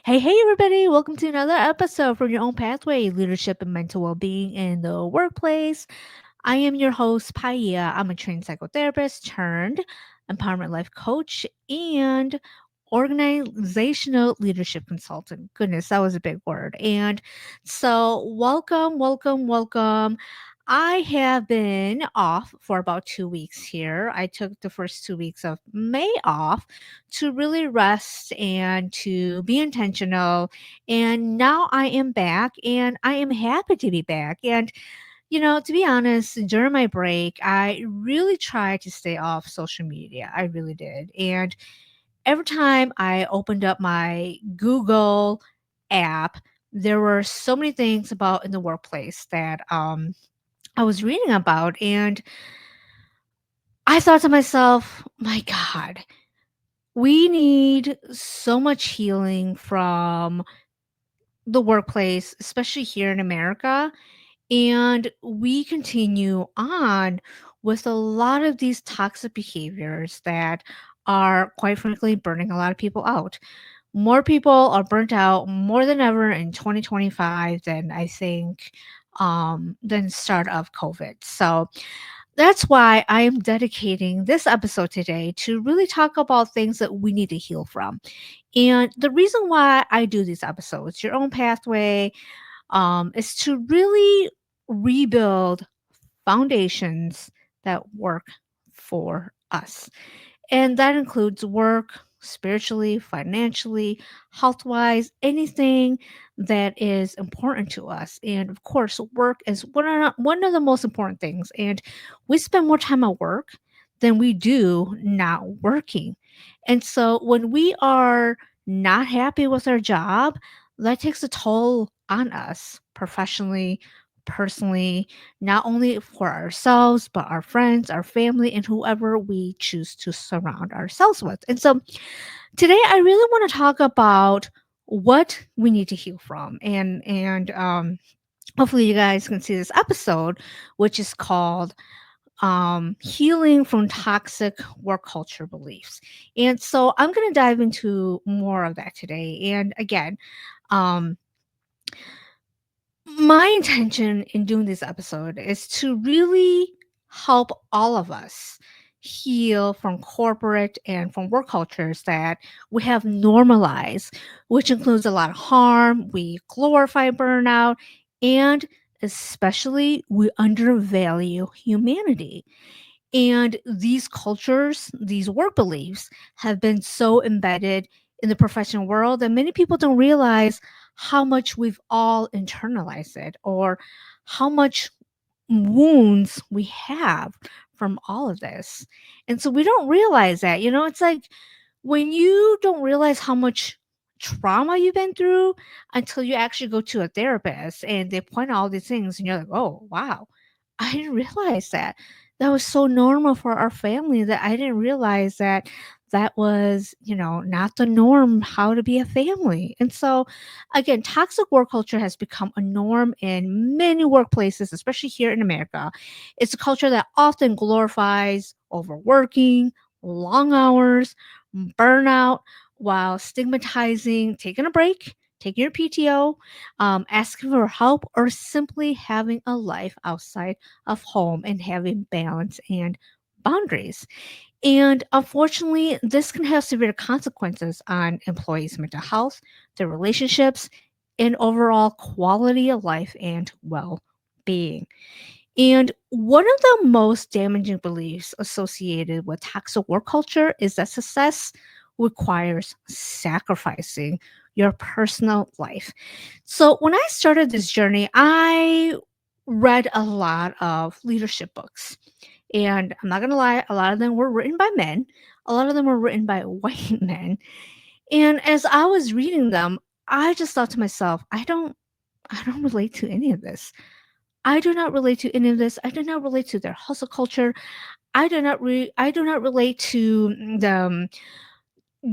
Hey, everybody. Welcome to another episode from Your Own Pathway Leadership and Mental Wellbeing in the Workplace. I am your host, Paia. I'm a trained psychotherapist turned empowerment life coach and organizational leadership consultant. Goodness, that was a big word. And so, welcome. I have been off for about 2 weeks here. I took the first 2 weeks of May off to really rest and to be intentional. And now I am back and I am happy to be back. And to be honest, during my break, I really tried to stay off social media. I really did. And every time I opened up my Google app, there were so many things about in the workplace that I was reading about. And I thought to myself, my God, we need so much healing from the workplace, especially here in America. And we continue on with a lot of these toxic behaviors that are, quite frankly, burning a lot of people out. More people are burnt out more than ever in 2025 than I think than start of COVID. So that's why I am dedicating this episode today to really talk about things that we need to heal from. And the reason why I do these episodes, Your Own Pathway, is to really rebuild foundations that work for us. And that includes work, spiritually, financially, health wise, anything that is important to us. And of course, work is one of the most important things. And we spend more time at work than we do not working. And so when we are not happy with our job, that takes a toll on us professionally, personally, not only for ourselves, but our friends, our family, and whoever we choose to surround ourselves with. And so today I really want to talk about what we need to heal from. And hopefully you guys can see this episode, which is called healing from toxic work culture beliefs. And so I'm going to dive into more of that today. And again, um, my intention in doing this episode is to really help all of us heal from corporate and from work cultures that we have normalized, which includes a lot of harm. We glorify burnout, and especially we undervalue humanity. And these cultures, these work beliefs have been so embedded in the professional world that many people don't realize how much we've all internalized it or how much wounds we have from all of this. And so we don't realize that. It's like when you don't realize how much trauma you've been through until you actually go to a therapist and they point out all these things and you're like, oh, wow, I didn't realize that. That was so normal for our family that I didn't realize that that was, not the norm how to be a family. And so again, toxic work culture has become a norm in many workplaces, especially here in America. It's a culture that often glorifies overworking, long hours, burnout, while stigmatizing taking a break, taking your PTO, asking for help, or simply having a life outside of home and having balance and boundaries. And unfortunately, this can have severe consequences on employees' mental health, their relationships, and overall quality of life and well being. And one of the most damaging beliefs associated with toxic work culture is that success requires sacrificing your personal life. So, when I started this journey, I read a lot of leadership books. And I'm not going to lie, a lot of them were written by men, a lot of them were written by white men. And as I was reading them, I just thought to myself, I don't relate to any of this. I do not relate to any of this. I do not relate to their hustle culture. I do not relate to them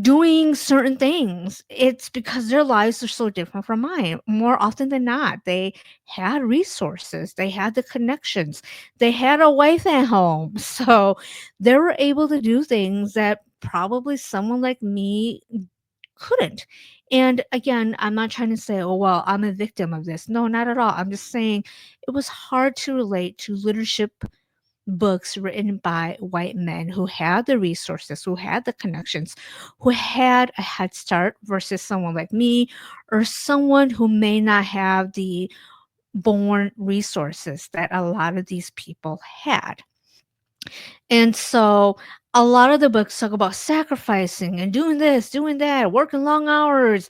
doing certain things. It's because their lives are so different from mine. More often than not, they had resources, they had the connections, they had a wife at home. So they were able to do things that probably someone like me couldn't. And again, I'm not trying to say, oh, well, I'm a victim of this. No, not at all. I'm just saying it was hard to relate to leadership books written by white men who had the resources, who had the connections, who had a head start versus someone like me or someone who may not have the born resources that a lot of these people had. And so a lot of the books talk about sacrificing and doing this, doing that, working long hours.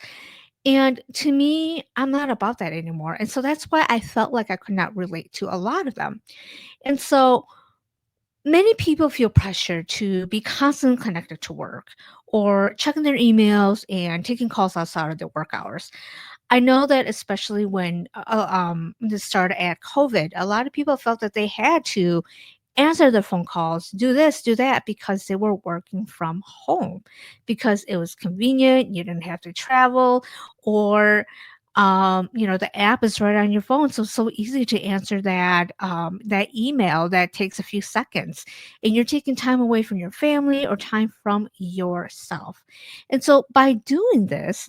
And to me, I'm not about that anymore. And so that's why I felt like I could not relate to a lot of them. And so many people feel pressure to be constantly connected to work or checking their emails and taking calls outside of their work hours. I know that especially when the start at COVID, a lot of people felt that they had to answer the phone calls, do this, do that, because they were working from home, because it was convenient. You didn't have to travel, or the app is right on your phone, so it's so easy to answer that email that takes a few seconds, and you're taking time away from your family or time from yourself. And so by doing this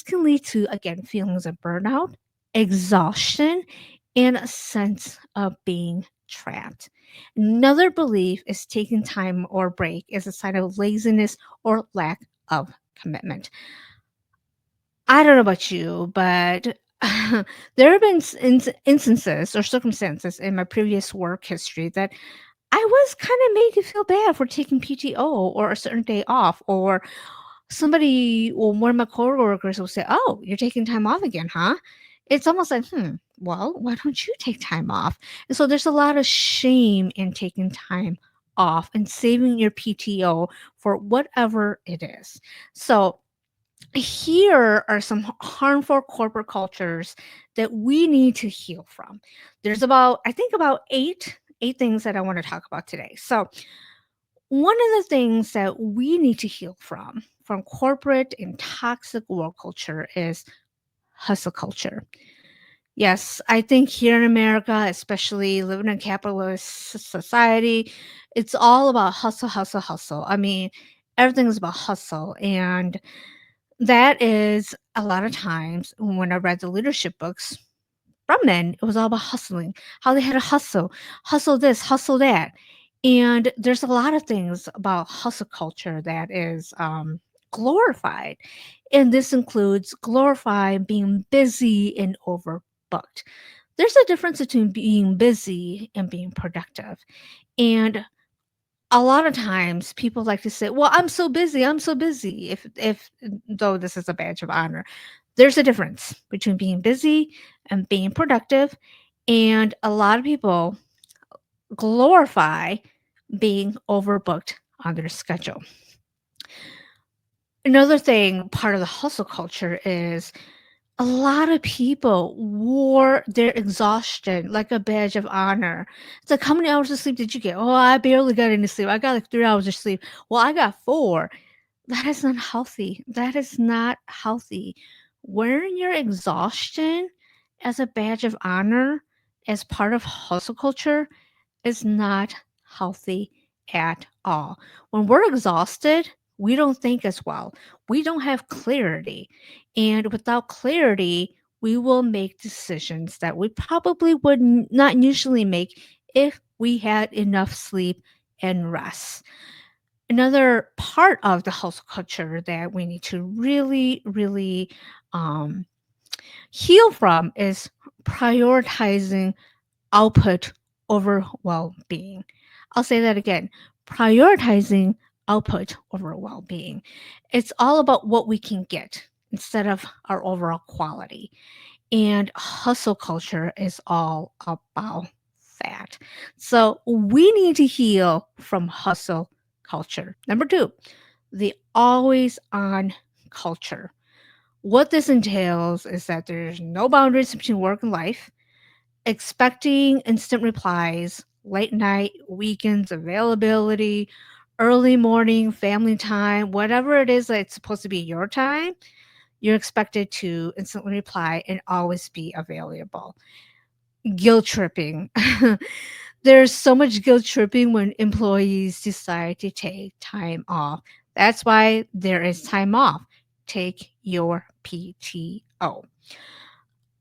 can lead to, again, feelings of burnout, exhaustion, and a sense of being trapped. Another belief is taking time or break is a sign of laziness or lack of commitment. I don't know about you, but there have been instances or circumstances in my previous work history that I was kind of made to feel bad for taking PTO or a certain day off, or somebody or one of my coworkers will say, "Oh, you're taking time off again, huh?" It's almost like, well, why don't you take time off? And so there's a lot of shame in taking time off and saving your PTO for whatever it is. So here are some harmful corporate cultures that we need to heal from. There's about, I think, about eight things that I want to talk about today. So one of the things that we need to heal from corporate and toxic work culture is hustle culture. Yes, I think here in America, especially living in a capitalist society, it's all about hustle, hustle, hustle. I mean, everything is about hustle. And that is a lot of times when I read the leadership books from men, it was all about hustling, how they had to hustle, hustle this, hustle that. And there's a lot of things about hustle culture that is glorified. And this includes glorifying being busy and overbooked. There's a difference between being busy and being productive. And a lot of times people like to say, "Well, I'm so busy. I'm so busy." If though this is a badge of honor, there's a difference between being busy and being productive, and a lot of people glorify being overbooked on their schedule. Another thing, part of the hustle culture is a lot of people wore their exhaustion like a badge of honor. It's like, how many hours of sleep did you get? Oh, I barely got any sleep. I got like 3 hours of sleep. Well, I got four. That is not healthy. That is not healthy. Wearing your exhaustion as a badge of honor, as part of hustle culture, is not healthy at all. When we're exhausted, we don't think as well. We don't have clarity. And without clarity, we will make decisions that we probably would not usually make if we had enough sleep and rest. Another part of the hustle culture that we need to really, really um, heal from is prioritizing output over well being. I'll say that again, prioritizing output over well being. It's all about what we can get instead of our overall quality. And hustle culture is all about that. So we need to heal from hustle culture. Number two, the always on culture. What this entails is that there's no boundaries between work and life, expecting instant replies, late night, weekends availability, early morning, family time, whatever it is that's supposed to be your time, you're expected to instantly reply and always be available. Guilt tripping. There's so much guilt tripping when employees decide to take time off. That's why there is time off. take your PTO.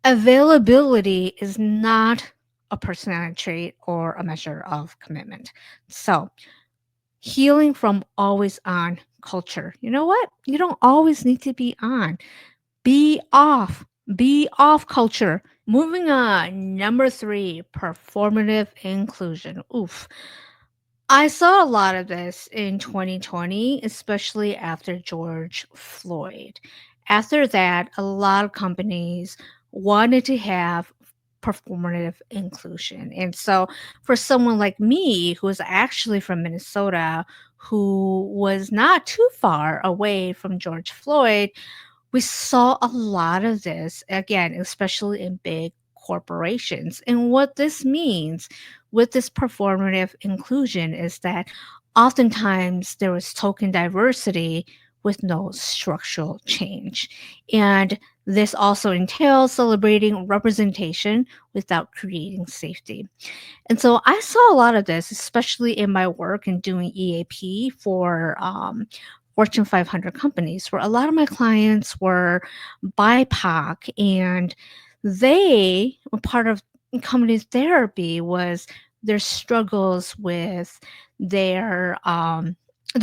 Availability is not a personality trait or a measure of commitment. So, healing from always on culture. You know what? You don't always need to be on. Be off. Be off culture. Moving on. Number three, performative inclusion. Oof. I saw a lot of this in 2020, especially after George Floyd. After that, a lot of companies wanted to have performative inclusion. And so, for someone like me, who is actually from Minnesota, who was not too far away from George Floyd, we saw a lot of this, again, especially in big corporations. And what this means with this performative inclusion is that oftentimes there was token diversity with no structural change. And this also entails celebrating representation without creating safety. And so I saw a lot of this, especially in my work in doing EAP for Fortune 500 companies, where a lot of my clients were BIPOC, and they were part of company therapy was their struggles with their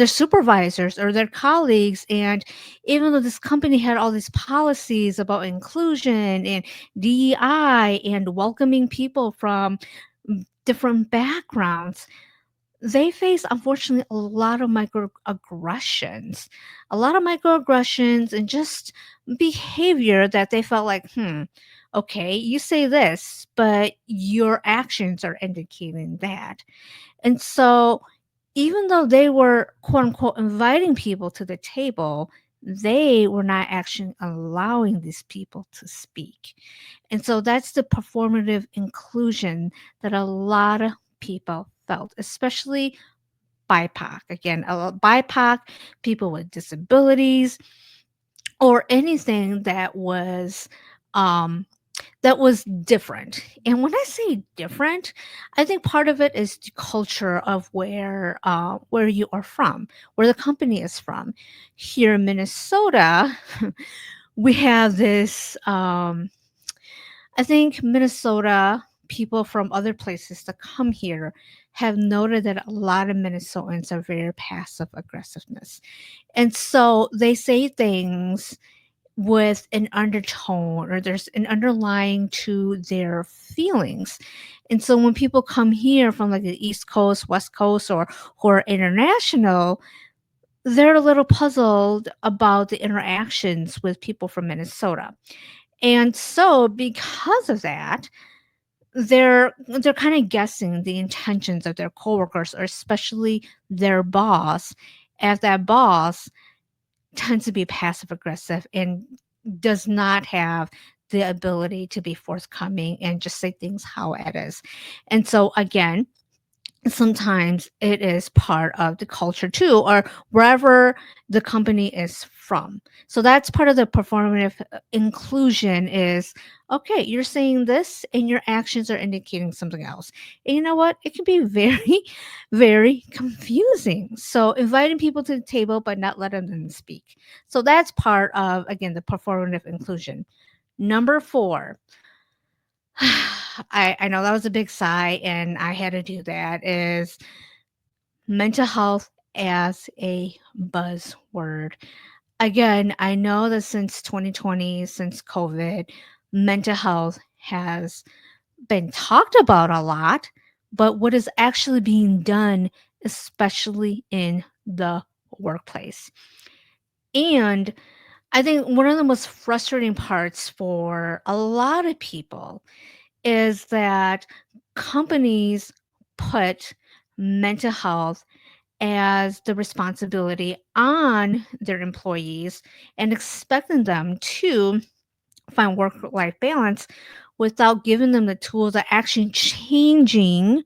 supervisors or their colleagues. And even though this company had all these policies about inclusion and DEI and welcoming people from different backgrounds, they face, unfortunately, a lot of microaggressions and just behavior that they felt like, okay, you say this, but your actions are indicating that. And so, even though they were quote unquote inviting people to the table, they were not actually allowing these people to speak. And so that's the performative inclusion that a lot of people felt, especially BIPOC. Again, BIPOC, people with disabilities, or anything that was different. And when I say different, I think part of it is the culture of where you are from, where the company is from. Here in Minnesota, we have this. I think Minnesota people from other places that come here have noted that a lot of Minnesotans are very passive aggressiveness. And so they say things with an undertone, or there's an underlying to their feelings. And so when people come here from like the East Coast, West Coast, or who are international, they're a little puzzled about the interactions with people from Minnesota. And so because of that, they're kind of guessing the intentions of their coworkers, or especially their boss, as that boss tends to be passive aggressive and does not have the ability to be forthcoming and just say things how it is. And so again, sometimes it is part of the culture too, or wherever the company is from. So that's part of the performative inclusion is, okay, you're saying this and your actions are indicating something else. And you know what? It can be very, very confusing. So inviting people to the table, but not letting them speak. So that's part of, again, the performative inclusion. Number four, I know that was a big sigh and I had to do that, is mental health as a buzzword. Again, I know that since 2020, since COVID, mental health has been talked about a lot, but what is actually being done, especially in the workplace. And I think one of the most frustrating parts for a lot of people is that companies put mental health as the responsibility on their employees and expecting them to find work life balance without giving them the tools of actually changing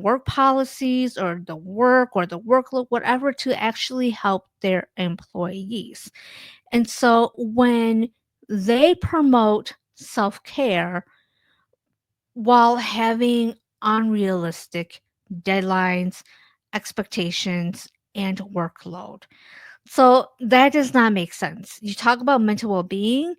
work policies or the work or the workload, whatever, to actually help their employees. And so when they promote self-care while having unrealistic deadlines, expectations, and workload, So that does not make sense. You talk about mental well being,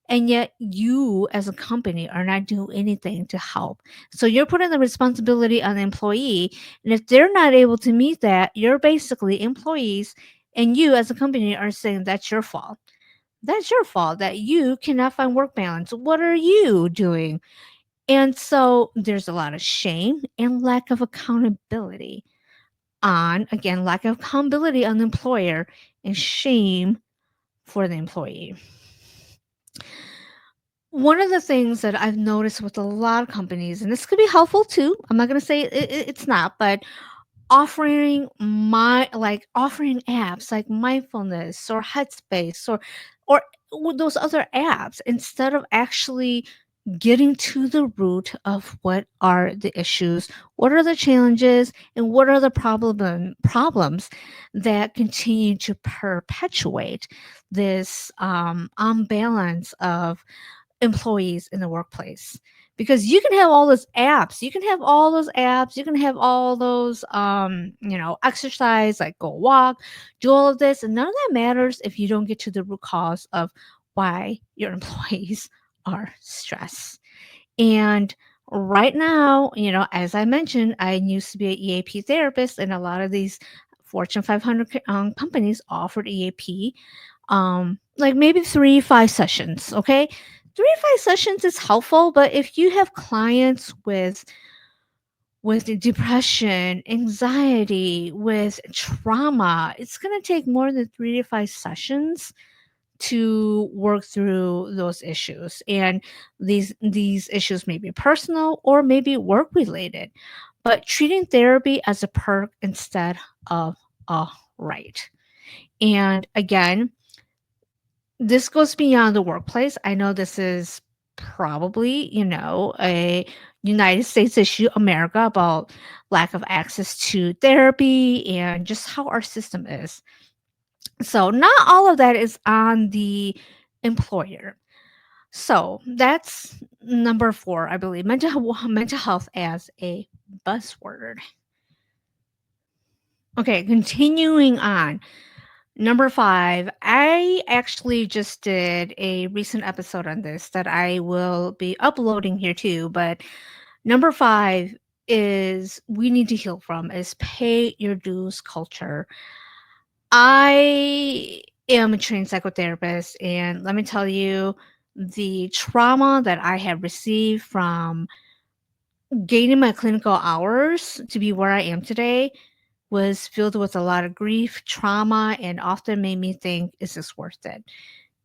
and yet you as a company are not doing anything to help. So you're putting the responsibility on the employee. And if they're not able to meet that, you're basically employees, and you as a company are saying that's your fault. That's your fault that you cannot find work balance. What are you doing? And so there's a lot of shame and lack of accountability on, again, lack of accountability on the employer and shame for the employee. One of the things that I've noticed with a lot of companies, and this could be helpful too, I'm not going to say it's not, but offering apps like mindfulness or Headspace or those other apps instead of actually getting to the root of what are the issues, what are the challenges, and what are the problems that continue to perpetuate this unbalance of employees in the workplace. Because you can have all those apps, you can have all those exercise, like go walk, do all of this, and none of that matters if you don't get to the root cause of why your employees are stressed. And right now, as I mentioned, I used to be an EAP therapist, and a lot of these Fortune 500 companies offered EAP, like maybe 3 5 sessions. Okay, 3 5 sessions is helpful, but if you have clients with depression, anxiety, with trauma, it's going to take more than 3 to 5 sessions to work through those issues. And these issues may be personal or maybe work related, but treating therapy as a perk instead of a right. And again, this goes beyond the workplace. I know this is probably, a United States issue, America, about lack of access to therapy and just how our system is. So, not all of that is on the employer. So, that's number 4, I believe, mental health as a buzzword. Okay, continuing on. Number 5, I actually just did a recent episode on this that I will be uploading here too, but number 5 is we need to heal from is pay your dues culture. I am a trained psychotherapist, and let me tell you, the trauma that I have received from gaining my clinical hours to be where I am today was filled with a lot of grief, trauma, and often made me think, is this worth it?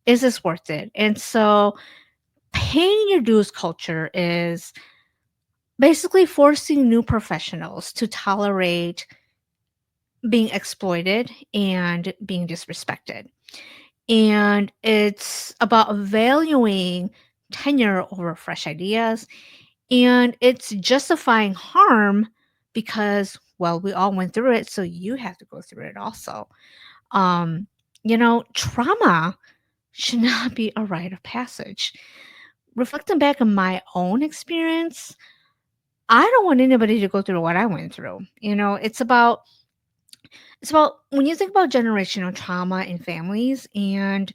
Is this worth it? And so, paying your dues culture is basically forcing new professionals to tolerate being exploited and being disrespected. And it's about valuing tenure over fresh ideas. And it's justifying harm because, well, we all went through it. So you have to go through it also. Um, Trauma should not be a rite of passage. Reflecting back on my own experience, I don't want anybody to go through what I went through. It's about when you think about generational trauma in families, and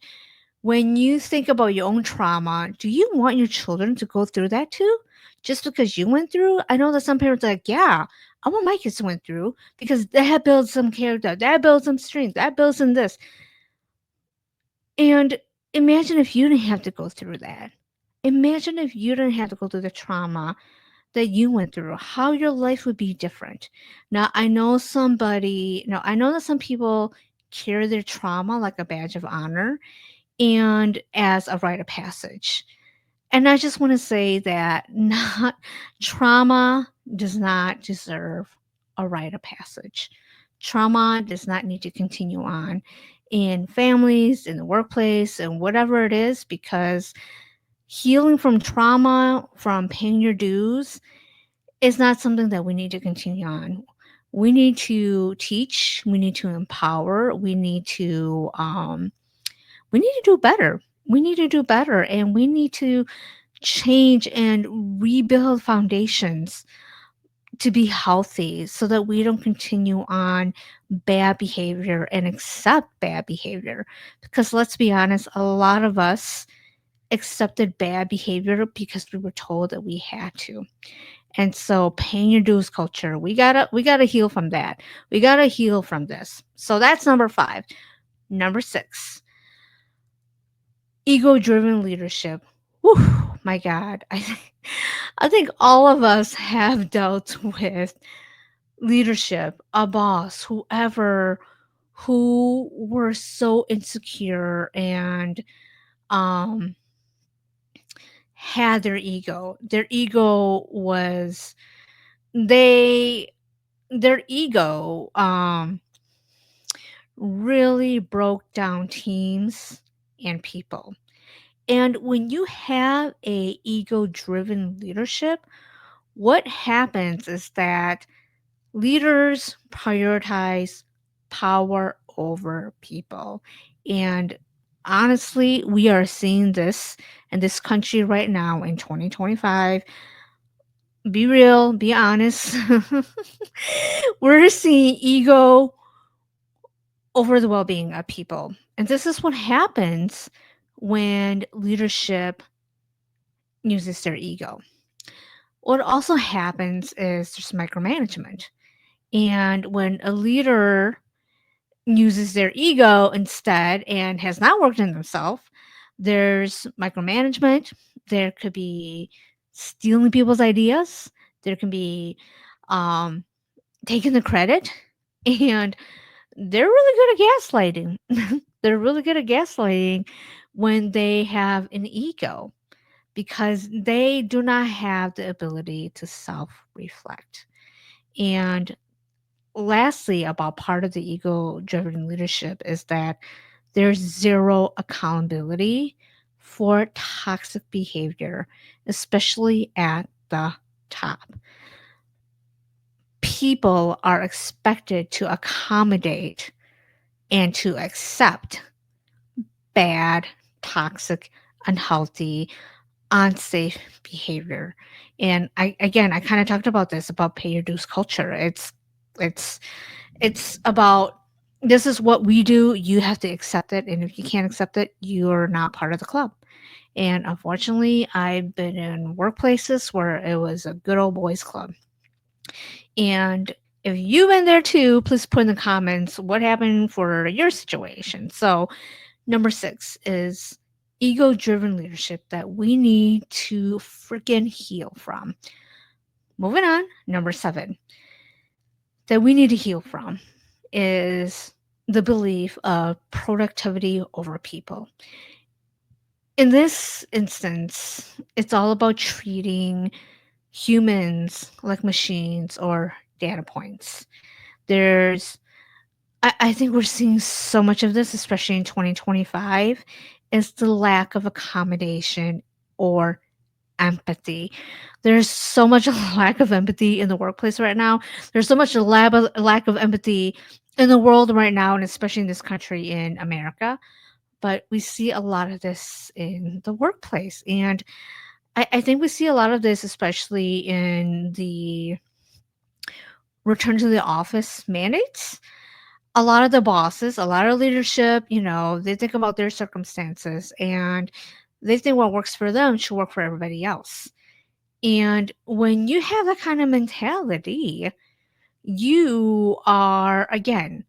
when you think about your own trauma, do you want your children to go through that too? Just because you went through? I know that some parents are like, yeah, I want my kids to went through because that builds some character, that builds some strength, that builds in this. And imagine if you didn't have to go through that. Imagine if you didn't have to go through the trauma that you went through, how your life would be different. Now, I know that some people carry their trauma like a badge of honor and as a rite of passage. And I just want to say that not trauma does not deserve a rite of passage. Trauma does not need to continue on in families, in the workplace, and whatever it is, because healing from trauma, from paying your dues, is not something that we need to continue on. We need to teach, we need to empower, we need to do better. We need to do better, and we need to change and rebuild foundations to be healthy so that we don't continue on bad behavior and accept bad behavior. Because let's be honest, a lot of us accepted bad behavior because we were told that we had to. And so paying your dues culture, we gotta heal from that. We gotta heal from this. So that's number 5. Number 6, ego driven leadership. Whew, my God. I think all of us have dealt with leadership, a boss, whoever, who were so insecure and um had their ego. Their ego was they their ego really broke down teams and people. And when you have a ego driven leadership, what happens is that leaders prioritize power over people. And honestly, we are seeing this in this country right now in 2025. Be real, be honest. We're seeing ego over the well being of people. And this is what happens when leadership uses their ego. What also happens is there's micromanagement. And when a leader uses their ego instead and has not worked on themselves, there's micromanagement. There could be stealing people's ideas. There can be um, taking the credit. And they're really good at gaslighting. They're really good at gaslighting when they have an ego because they do not have the ability to self reflect. And lastly, about part of the ego driven leadership is that there's zero accountability for toxic behavior, especially at the top. People are expected to accommodate and to accept bad, toxic, unhealthy, unsafe behavior. And I kind of talked about this about pay your dues culture. It's it's about this is what we do. You have to accept it, and if you can't accept it, you're not part of the club. And unfortunately, I've been in workplaces where it was a good old boys club. And if you've been there too, please put in the comments what happened for your situation. So number 6 is ego driven leadership that we need to freaking heal from. Moving on, number 7 that we need to heal from is the belief of productivity over people. In this instance, it's all about treating humans like machines or data points. There's I think we're seeing so much of this, especially in 2025, is the lack of accommodation or empathy. There's so much lack of empathy in the workplace right now. There's so much lack of empathy in the world right now, and especially in this country in America. But we see a lot of this in the workplace. And I think we see a lot of this, especially in the return to the office mandates. A lot of the bosses, a lot of leadership, they think about their circumstances and they think what works for them should work for everybody else. And when you have that kind of mentality, you are, again,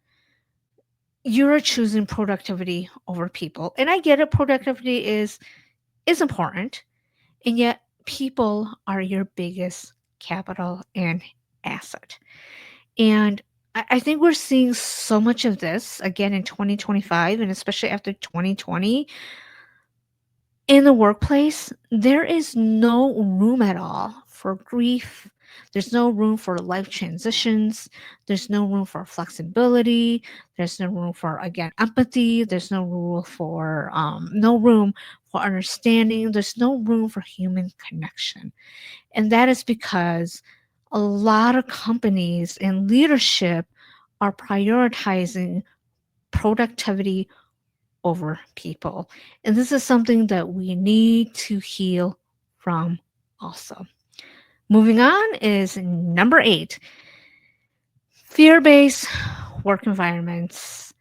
you're choosing productivity over people. And I get it, productivity is important, and yet people are your biggest capital and asset. And I think we're seeing so much of this again in 2025, and especially after 2020 in the workplace. There is no room at all for grief. There's no room for life transitions. There's no room for flexibility. There's no room for, again, empathy. There's no room for understanding. There's no room for human connection. And that is because a lot of companies and leadership are prioritizing productivity over people. And this is something that we need to heal from also. Moving on is number 8, fear-based work environments.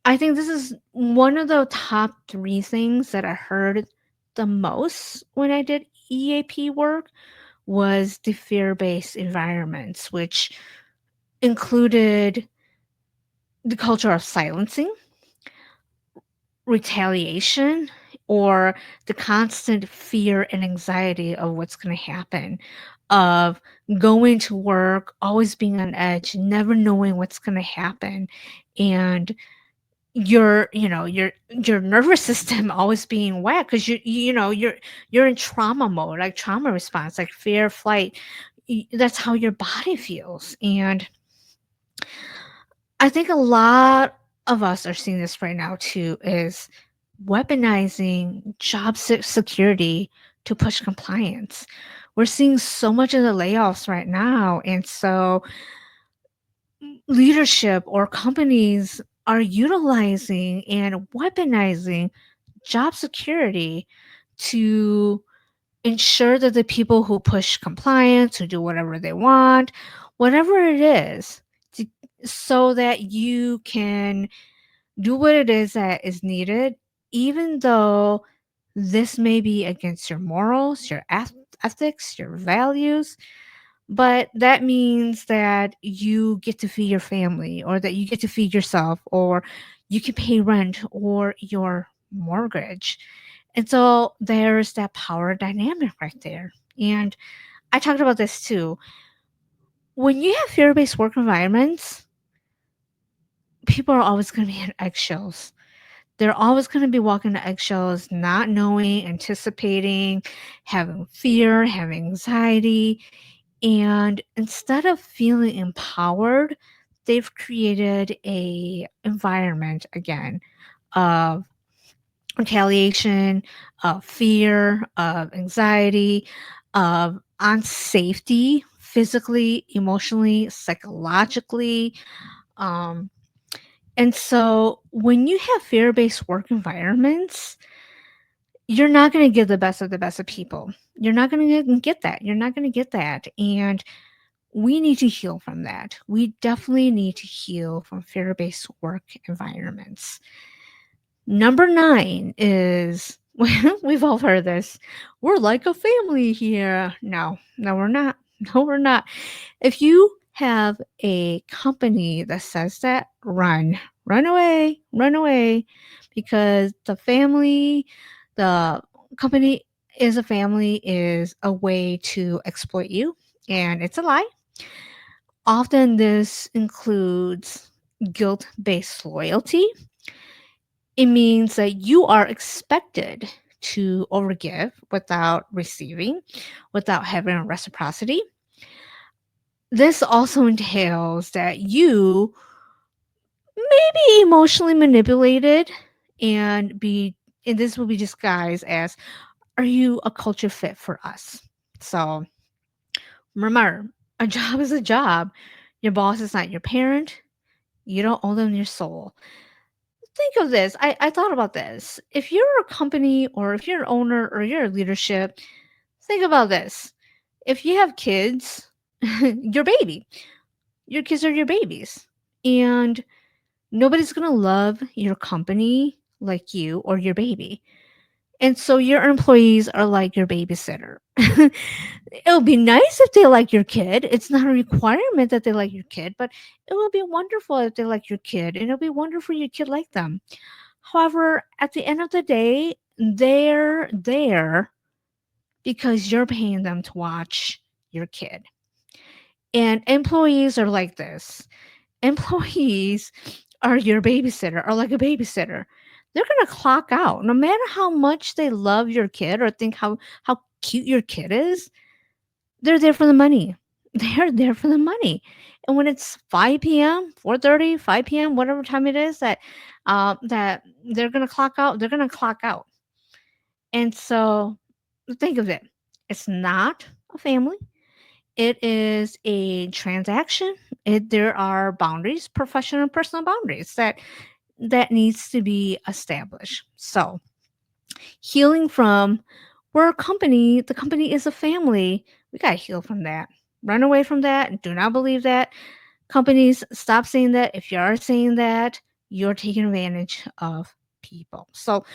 I think this is one of the top 3 things that I heard the most when I did EAP work was the fear-based environments, which included the culture of silencing, retaliation, or the constant fear and anxiety of what's going to happen, of going to work, always being on edge, never knowing what's going to happen, and your nervous system always being whacked because you're in trauma mode, like trauma response, like fear, flight. That's how your body feels. And I think a lot of us are seeing this right now too, is weaponizing job security to push compliance. We're seeing so much of the layoffs right now. And so leadership or companies are utilizing and weaponizing job security to ensure that the people who push compliance, who do whatever they want, whatever it is, to, so that you can do what it is that is needed, even though this may be against your morals, your ethics, your values. But that means that you get to feed your family, or that you get to feed yourself, or you can pay rent or your mortgage. And so there's that power dynamic right there. And I talked about this too. When you have fear based work environments, people are always going to be in eggshells. They're always going to be walking the eggshells, not knowing, anticipating, having fear, having anxiety. And instead of feeling empowered, they've created a environment again of retaliation, of fear, of anxiety, of unsafety, physically, emotionally, psychologically. Um, and so when you have fear based work environments, you're not going to get the best of the best of people. You're not going to get that. You're not going to get that. And we need to heal from that. We definitely need to heal from fear based work environments. Number 9 is we've all heard this. We're like a family here. No, no, we're not. No, we're not. If you have a company that says that, run away, because the company is a family is a way to exploit you, and it's a lie. Often this includes guilt based loyalty. It means that you are expected to overgive without receiving, without having reciprocity. This also entails that you may be emotionally manipulated and be, and this will be disguised as, are you a culture fit for us? So remember, a job is a job. Your boss is not your parent. You don't owe them your soul. Think of this. I thought about this. If you're a company, or if you're an owner, or you're a leadership, think about this. If you have kids, your baby, your kids are your babies. And nobody's going to love your company like you or your baby. And so your employees are like your babysitter. It'll be nice if they like your kid. It's not a requirement that they like your kid, but it will be wonderful if they like your kid, and it'll be wonderful your kid like them. However, at the end of the day, they're there because you're paying them to watch your kid. And employees are like this. Employees are your babysitter, are like a babysitter. They're going to clock out. No matter how much they love your kid or think how cute your kid is, they're there for the money. They're there for the money. And when it's 5 p.m., 4:30, 5 p.m., whatever time it is that they're going to clock out, they're going to clock out. And so think of it. It's not a family. It is a transaction. There are boundaries, professional and personal boundaries that needs to be established. So, healing from We're a company, the company is a family. We got to heal from that. Run away from that. Do not believe that. Companies, stop saying that. If you are saying that, you're taking advantage of people. So,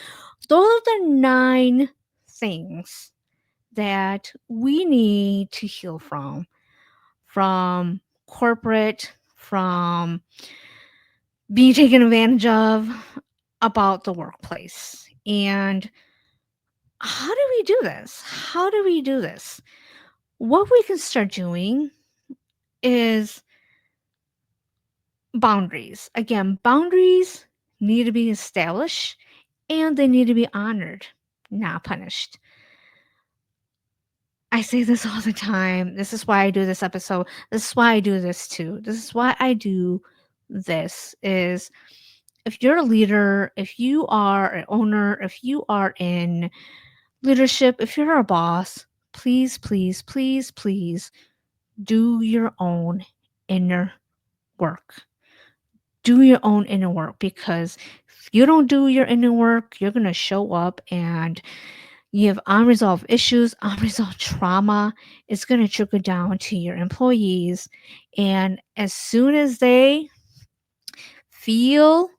those are the 9 things that we need to heal from corporate, from being taken advantage of about the workplace. And how do we do this? How do we do this? What we can start doing is boundaries. Again, boundaries need to be established and they need to be honored, not punished. I say this all the time. This is why I do this episode. This is why I do this too. This is why I do this is if you're a leader, if you are an owner, if you are in leadership, if you're a boss, please, please, please, please do your own inner work. Do your own inner work because if you don't do your inner work, you're going to show up and you have unresolved issues, unresolved trauma. It's going to trickle down to your employees. And as soon as they feel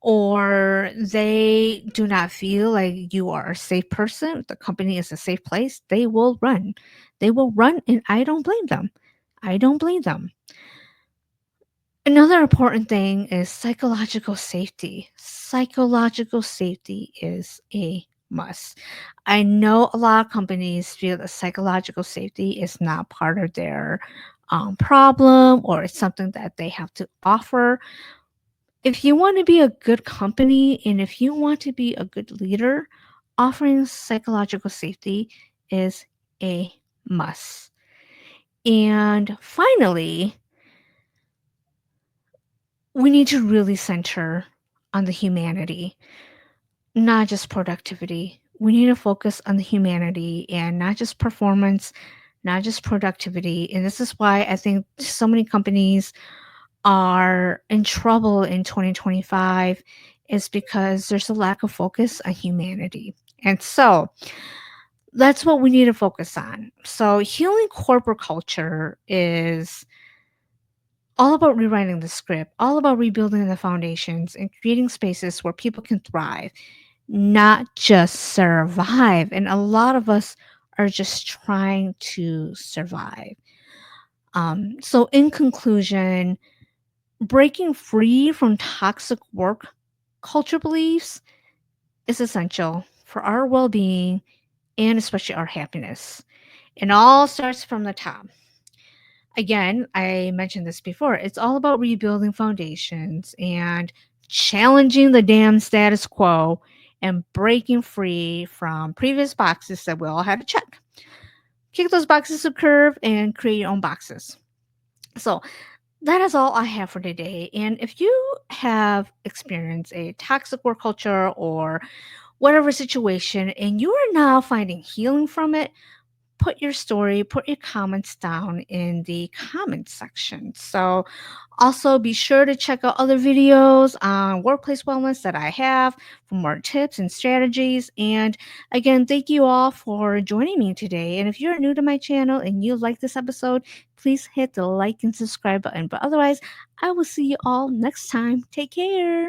or they do not feel like you are a safe person, the company is a safe place, they will run. They will run, and I don't blame them. I don't blame them. Another important thing is psychological safety. Psychological safety is a must. I know a lot of companies feel that psychological safety is not part of their problem or it's something that they have to offer. If you want to be a good company and if you want to be a good leader, offering psychological safety is a must. And finally, we need to really center on the humanity, not just productivity. We need to focus on the humanity and not just performance, not just productivity. And this is why I think so many companies are in trouble in 2025 is because there's a lack of focus on humanity. And so that's what we need to focus on. So healing corporate culture is all about rewriting the script, all about rebuilding the foundations and creating spaces where people can thrive, not just survive. And a lot of us are just trying to survive. So, in conclusion, breaking free from toxic work culture beliefs is essential for our well being and especially our happiness. It all starts from the top. Again, I mentioned this before. It's all about rebuilding foundations and challenging the damn status quo and breaking free from previous boxes that we all had to check. Kick those boxes to curve and create your own boxes. So that is all I have for today. And if you have experienced a toxic work culture or whatever situation and you are now finding healing from it, put your story, put your comments down in the comments section. So, also be sure to check out other videos on workplace wellness that I have for more tips and strategies. And again, thank you all for joining me today. And if you're new to my channel and you like this episode, please hit the like and subscribe button. But otherwise, I will see you all next time. Take care.